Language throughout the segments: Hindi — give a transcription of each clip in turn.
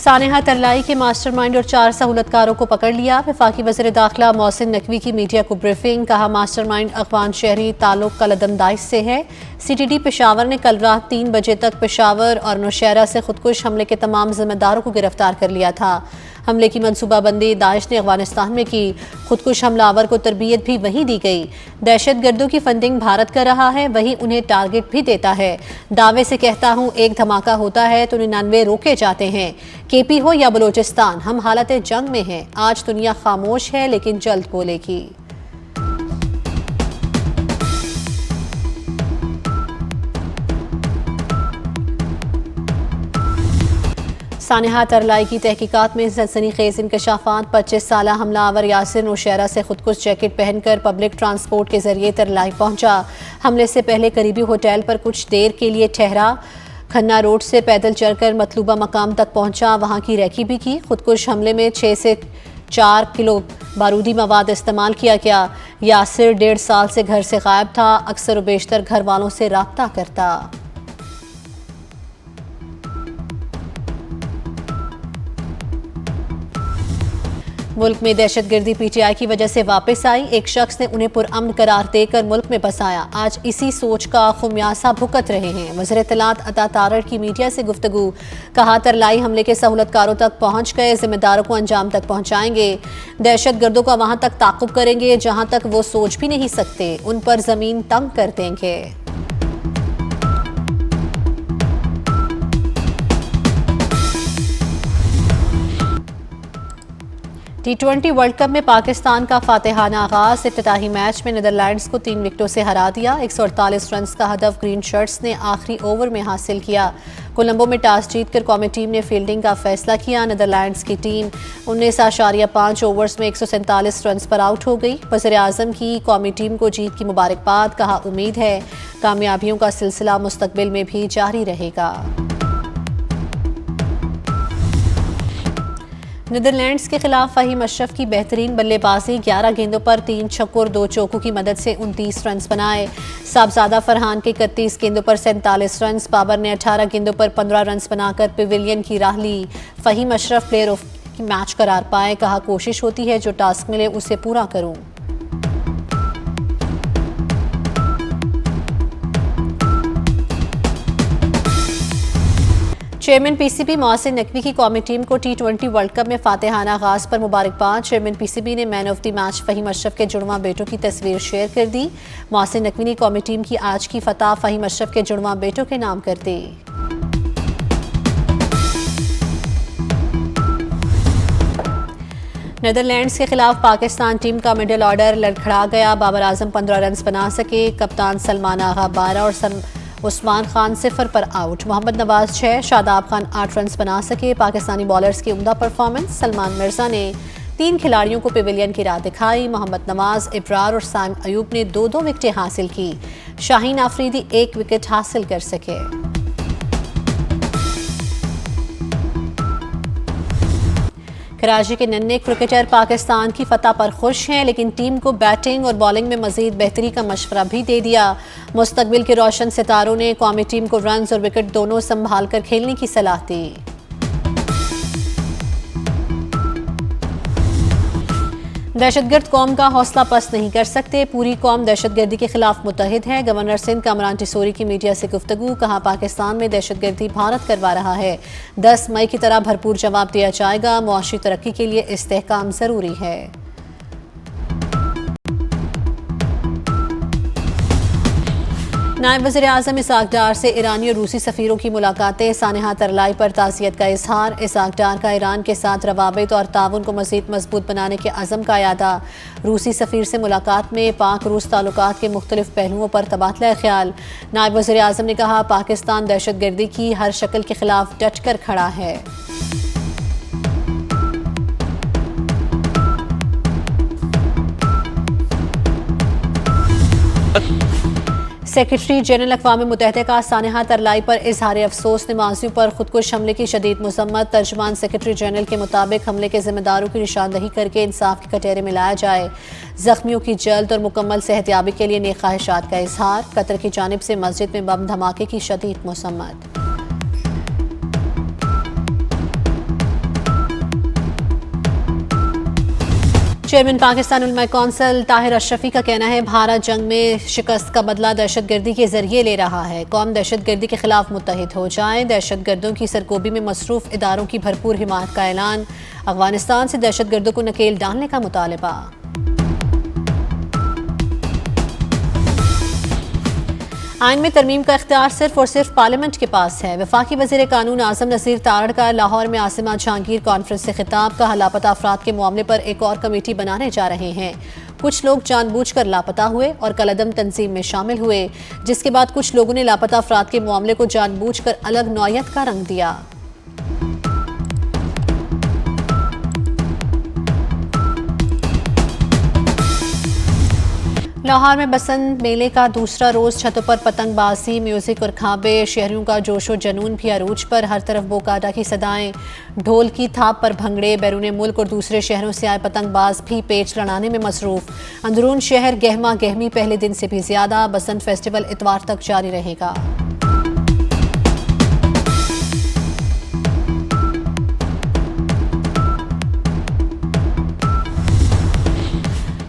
सानेहा तरलाई के मास्टरमाइंड और 4 सहूलतकारों को पकड़ लिया। वफाकी वज़ीर दाखिला मोहसिन नकवी की मीडिया को ब्रीफिंग, कहा मास्टरमाइंड अखवान शहरी ताल्लुक कलदमदाइश से है। CTD पेशावर ने कल रात 3 बजे तक पेशावर और नौशहरा से खुदकुश हमले के तमाम जिम्मेदारों को गिरफ्तार कर लिया था। हमले की मनसूबाबंदी दाइश ने अफगानिस्तान में की। खुदकुश हमलावर को तरबियत भी वहीं दी गई। दहशत गर्दों की फंडिंग भारत कर रहा है, वहीं उन्हें टारगेट भी देता है। दावे से कहता हूँ एक धमाका होता है तो 99 रोके जाते हैं। KP हो या बलोचिस्तान, हम हालत जंग में हैं। आज दुनिया खामोश है लेकिन जल्द बोलेगी। सानेहा तरलाई की तहकीकात में सनसनीखेज इंकशाफात। 25 साला हमलावर यासिर नौशहरा से खुदकुश जैकेट पहनकर पब्लिक ट्रांसपोर्ट के जरिए तरलाई पहुंचा। हमले से पहले करीबी होटल पर कुछ देर के लिए ठहरा। खन्ना रोड से पैदल चलकर मतलूबा मकाम तक पहुंचा, वहां की रैकी भी की। खुदकुश हमले में 6 से 4 किलो बारूदी मवाद इस्तेमाल किया गया। यासिर 1.5 साल से घर से गायब था। अक्सर व बेशतर घर वालों से राब्ता करता। मुल्क में दहशतगर्दी PTI की वजह से वापस आई। एक शख्स ने उन्हें पुरअमन करार देकर मुल्क में बसाया। आज इसी सोच का खुमियासा भुगत रहे हैं। वज़ीर इत्तलात अता तारड़ की मीडिया से गुफ्तगू, कहा तरलाई हमले के सहूलतकारों तक पहुंच गए, जिम्मेदारों को अंजाम तक पहुंचाएंगे। दहशत गर्दों का वहां तक ताक़ुब करेंगे जहां तक वो सोच भी नहीं सकते। उन पर जमीन तंग कर देंगे। T20 वर्ल्ड कप में पाकिस्तान का फातिहाना आगाज। इफ्तिताही मैच में नीदरलैंड्स को 3 विकेटों से हरा दिया। 148 रन का हदफ ग्रीन शर्ट्स ने आखिरी ओवर में हासिल किया। कोलंबो में टॉस जीतकर कौमी टीम ने फील्डिंग का फैसला किया। नीदरलैंड्स की टीम 19.5 ओवर्स में 147 रन पर आउट हो गई। वज़ीर आज़म की कौमी टीम को जीत की मुबारकबाद, कहा उम्मीद है कामयाबियों का सिलसिला मुस्तकबिल में भी जारी रहेगा। नीदरलैंड्स के खिलाफ फहीम अशरफ की बेहतरीन बल्लेबाजी। 11 गेंदों पर 3 छक्कों और 2 चौकों की मदद से 29 रन बनाए। साहबजादा फरहान के 31 गेंदों पर 47 रन। बाबर ने 18 गेंदों पर 15 रन बनाकर पेविलियन की राह ली। Faheem Ashraf player of match करार पाए, कहा कोशिश होती है जो टास्क मिले उसे पूरा करूं। चेयरमैन PCB मोहसिन नकवी की कौमी टीम को T20 वर्ल्ड कप में फातिहाना आगाज पर मुबारकबाद। चेयरमैन PCB ने man of the match Faheem Ashraf के जुड़वां बेटों की तस्वीर शेयर कर दी। मोहसिन नकवी ने कौमी टीम की आज की फतह फहीम अशरफ के जुड़वां बेटों के नाम कर दी। नीदरलैंड्स के खिलाफ पाकिस्तान टीम का मिडिल ऑर्डर लड़खड़ा गया। बाबर आजम 15 रन बना सके। कप्तान सलमान आगा 12 और उस्मान खान 0 पर आउट। मोहम्मद नवाज 6, शादाब खान 8 रन बना सके। पाकिस्तानी बॉलर्स की उम्दा परफॉर्मेंस। सलमान मिर्जा ने 3 खिलाड़ियों को पेविलियन की राह दिखाई। मोहम्मद नवाज, इब्रार और साइम अयूब ने 2-2 विकेटें हासिल की। शाहीन आफरीदी 1 विकेट हासिल कर सके। कराची के नन्हे क्रिकेटर पाकिस्तान की फतह पर खुश हैं, लेकिन टीम को बैटिंग और बॉलिंग में मजीद बेहतरी का मशवरा भी दे दिया। मुस्तकबिल के रोशन सितारों ने कौमी टीम को रन्स और विकेट दोनों संभाल कर खेलने की सलाह दी। दहशतगर्द कौम का हौसला पस्त नहीं कर सकते। पूरी कौम दहशतगर्दी के खिलाफ मुत्तहिद है। गवर्नर सिंध कामरान टिसोरी की मीडिया से गुफ्तगू, कहा पाकिस्तान में दहशतगर्दी भारत करवा रहा है। 10 मई की तरह भरपूर जवाब दिया जाएगा। मुआशी तरक्की के लिए इस्तेहकाम जरूरी है। नायब वज़ीर आज़म इसाक डार से ईरानी और रूसी सफ़ीरों की मुलाकातें। सानेहा तरलाई पर ताज़ियत का इजहार। इसाक डार का ईरान के साथ रवाबित और ताउन को मज़ीद मजबूत बनाने के अज़म का यादा। रूसी सफ़ीर से मुलाकात में पाक रूस ताल्लुकात के मुख्तलिफ पहलुओं पर तबादला ख्याल। नायब वज़ीर आज़म ने कहा पाकिस्तान दहशतगर्दी की हर शक्ल के खिलाफ डट कर खड़ा है। सेक्रेटरी जनरल अक़वाम मुत्तहिदा का सानेहा तरलाई पर इजहार अफसोस। नमाजियों पर खुदकुश हमले की शदीद मज़म्मत। तर्जुमान सेक्रेटरी जनरल के मुताबिक हमले के जिम्मेदारों की निशानदही करके इंसाफ के कटहरे में लाया जाए। जख्मियों की जल्द और मुकम्मल सेहतयाबी के लिए नेक ख्वाहिशात का इजहार। कतर की जानिब से मस्जिद में बम धमाके की शदीद मज़म्मत। चेयरमैन पाकिस्तान उलमा कौंसिल ताहिर अशरफी का कहना है भारत जंग में शिकस्त का बदला दहशतगर्दी के जरिए ले रहा है। कौम दहशतगर्दी के खिलाफ मुत्तहिद हो जाए। दहशतगर्दों की सरगोबी में मसरूफ इदारों की भरपूर हिमायत का ऐलान। अफगानिस्तान से दहशतगर्दों को नकेल डालने का मुतालबा। आइन में तरमीम का इख्तियार सिर्फ और सिर्फ पार्लियामेंट के पास है। वफाकी वज़ीर कानून आज़म नसीर तारड़ का लाहौर में आसिमा जहांगीर कॉन्फ्रेंस से खिताब। का लापता अफराद के मामले पर एक और कमेटी बनाने जा रहे हैं। कुछ लोग जानबूझकर लापता हुए और कलअदम तंजीम में शामिल हुए, जिसके बाद कुछ लोगों ने लापता अफराद के मामले को जानबूझकर अलग नौयत का रंग दिया। लाहौर में बसंत मेले का दूसरा रोज छतों पर पतंगबाजी, म्यूजिक और खाबे। शहरियों का जोशो जनून भी अरूज पर। हर तरफ बोकाटा की सदाएं, ढोल की थाप पर भंगड़े। बैरून मुल्क और दूसरे शहरों से आए पतंगबाज भी पेच लड़ाने में मसरूफ। अंदरून शहर गहमा गहमी पहले दिन से भी ज्यादा। बसंत फेस्टिवल इतवार तक जारी रहेगा।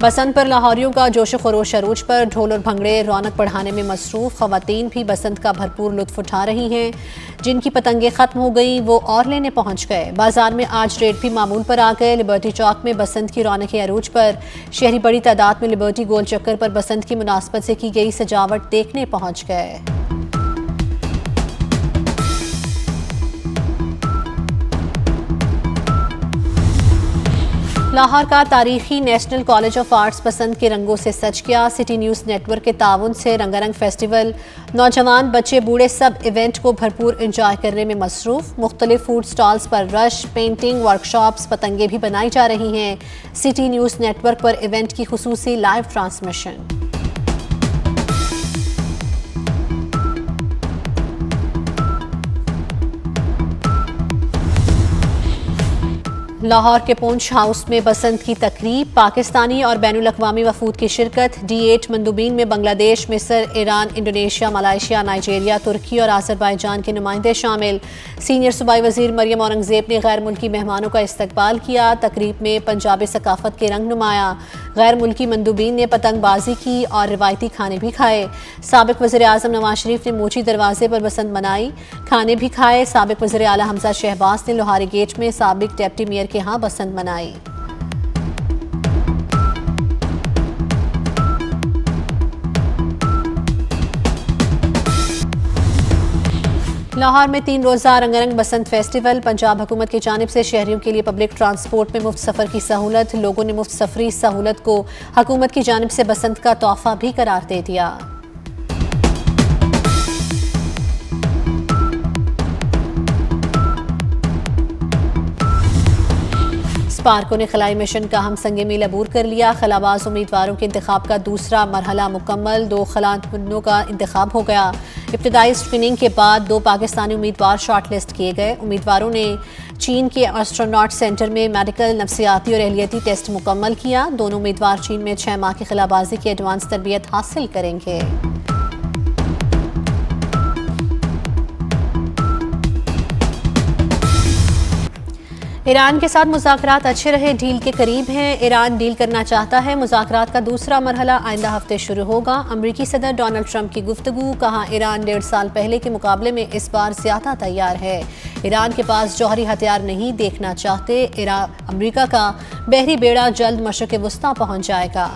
बसंत पर लाहौरियों का जोश खरोश अरूज पर। ढोल और भंगड़े रौनक बढ़ाने में मसरूफ। खवातीन भी बसंत का भरपूर लुत्फ उठा रही हैं। जिनकी पतंगें खत्म हो गई वो और लेने पहुंच गए। बाजार में आज रेट भी मामूल पर आ गए। लिबर्टी चौक में बसंत की रौनक अरूज पर। शहरी बड़ी तादाद में लिबर्टी गोल चक्कर पर बसंत की मुनासबत से की गई सजावट देखने पहुंच गए। लाहौर का तारीखी नेशनल कॉलेज ऑफ आर्ट्स बसंत के रंगों से सज गया। सिटी न्यूज़ नेटवर्क के ताउन से रंगारंग फेस्टिवल, नौजवान बच्चे बूढ़े सब इवेंट को भरपूर एंजॉय करने में मसरूफ। मुख्तलिफ फूड स्टॉल्स पर रश, पेंटिंग वर्कशॉप्स, पतंगे भी बनाई जा रही हैं। सिटी न्यूज़ नेटवर्क पर इवेंट की खुसूसी लाइव ट्रांसमिशन। लाहौर के पूंछ हाउस में बसंत की तकरीब। पाकिस्तानी और बैनुल अक़वामी वफूद की शिरकत। D8 मंदूबीन में बांग्लादेश, मिस्र, ईरान, इंडोनेशिया, मलाइशिया, नाइजीरिया, तुर्की और आज़रबाईजान के नुमाइंदे शामिल। सीनियर सूबाई वज़ीर मरियम औरंगज़ेब ने गैर मुल्की मेहमानों का इस्तकबाल किया। तकरीब में पंजाबी सकाफत के रंग नुमाया। गैर मुल्की मंदूबीन ने पतंगबाजी की और रिवायती खाने भी खाए। साबिक वज़ीर आज़म नवाज शरीफ ने मोची दरवाजे पर बसंत मनाई, खाने भी खाए। साबिक वज़ीर आला हमजा शहबाज ने लोहारी गेट में साबिक डिप्टी मेयर के यहाँ बसंत मनाई। लाहौर में 3 रोज़ा रंगारंग बसंत फेस्टिवल। पंजाब हुकूमत की जानिब से शहरियों के लिए पब्लिक ट्रांसपोर्ट में मुफ्त सफ़र की सहूलत। लोगों ने मुफ्त सफरी सहूलत को हुकूमत की जानिब से बसंत का तोहफा भी करार दे दिया। स्पार्को ने खलाई मिशन का हम संगे मील अबूर कर लिया। खलाबाज उम्मीदवारों के इंतखाब का दूसरा मरहला मुकम्मल। 2 खलानुन्नों का इंतखाब हो गया। इब्तिदाई स्क्रीनिंग के बाद 2 पाकिस्तानी उम्मीदवार शॉर्ट लिस्ट किए गए। उम्मीदवारों ने चीन के एस्ट्रोनॉट सेंटर में मेडिकल, नफ्सियाती और एहलियती टेस्ट मुकम्मल किया। दोनों उम्मीदवार चीन में 6 माह की खिलाबाजी की एडवांस तरबियत हासिल करेंगे। ईरान के साथ मुज़ाकरात अच्छे रहे, डील के करीब हैं। ईरान डील करना चाहता है। मुज़ाकरात का दूसरा मरहला आइंदा हफ्ते शुरू होगा। अमरीकी सदर डोनाल्ड ट्रंप की गुफ्तगू। कहा ईरान 1.5 साल पहले के मुकाबले में इस बार ज़्यादा तैयार है। ईरान के पास जौहरी हथियार नहीं देखना चाहते। अमरीका का बहरी बेड़ा जल्द मशरिक़ वुस्ता पहुँच जाएगा।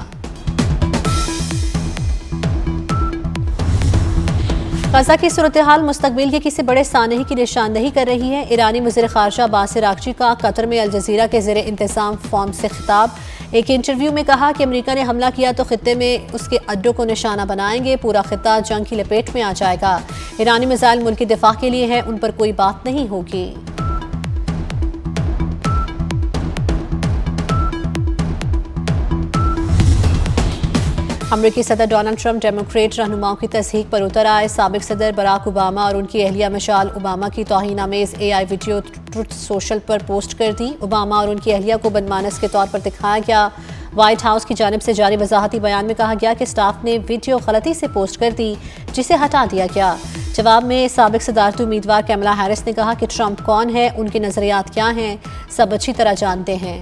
गजा की सूरत हाल मुस्तकबिल के किसी बड़े सानही की निशानदही कर रही है। ईरानी वज़ीर ख़ारजा अब्बास अराग़ची का कतर में अल जज़ीरा के ज़ेरे इंतज़ाम फॉर्म से खिताब। एक इंटरव्यू में कहा कि अमेरिका ने हमला किया तो खित्ते में उसके अड्डों को निशाना बनाएंगे। पूरा खित्ता जंग की लपेट में आ जाएगा। ईरानी मिसाइल मुल्क के दिफा के लिए है, उन पर कोई बात नहीं होगी। अमरीकी सदर डोनाल्ड ट्रंप डेमोक्रेट रहनुमाओं की तस्दीक पर उतर आए। साबिक सदर बराक ओबामा और उनकी अहलिया मिशेल ओबामा की तौहीन-आमेज़ AI वीडियो ट्रुथ सोशल पर पोस्ट कर दी। ओबामा और उनकी अहलिया को बदमानस के तौर पर दिखाया गया। व्हाइट हाउस की जानिब से जारी वजाहती बयान में कहा गया कि स्टाफ ने वीडियो गलती से पोस्ट कर दी, जिसे हटा दिया गया। जवाब में साबिक सदारती उम्मीदवार कैमला हैरिस ने कहा कि ट्रंप कौन है, उनके नजरियात क्या हैं, सब अच्छी तरह जानते हैं।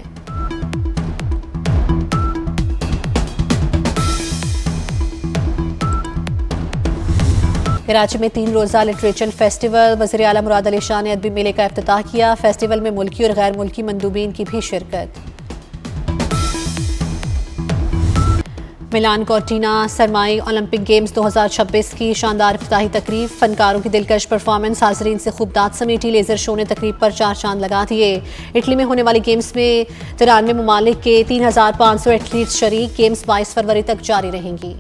कराची में 3 रोज़ा लिटरेचर फेस्टिवल, वज़ीर आला मुराद अली शाह ने अदबी मेले का इफ्तिताह किया। फेस्टिवल में मुल्की और गैर मुल्की मंदूबीन की भी शिरकत। मिलान कॉर्टिना सरमाई ओलंपिक गेम्स 2026 की शानदार इफ्तिताही तकरीब, फनकारों की दिलकश परफॉर्मेंस, हाजरीन से खूब दाद समेटी। लेजर शो ने तकरीब पर 4 चांद लगा दिए। इटली में होने वाली गेम्स में 93 ममालिक के 3500 एथलीट्स शरीक। गेम्स 22 फरवरी तक जारी रहेंगी।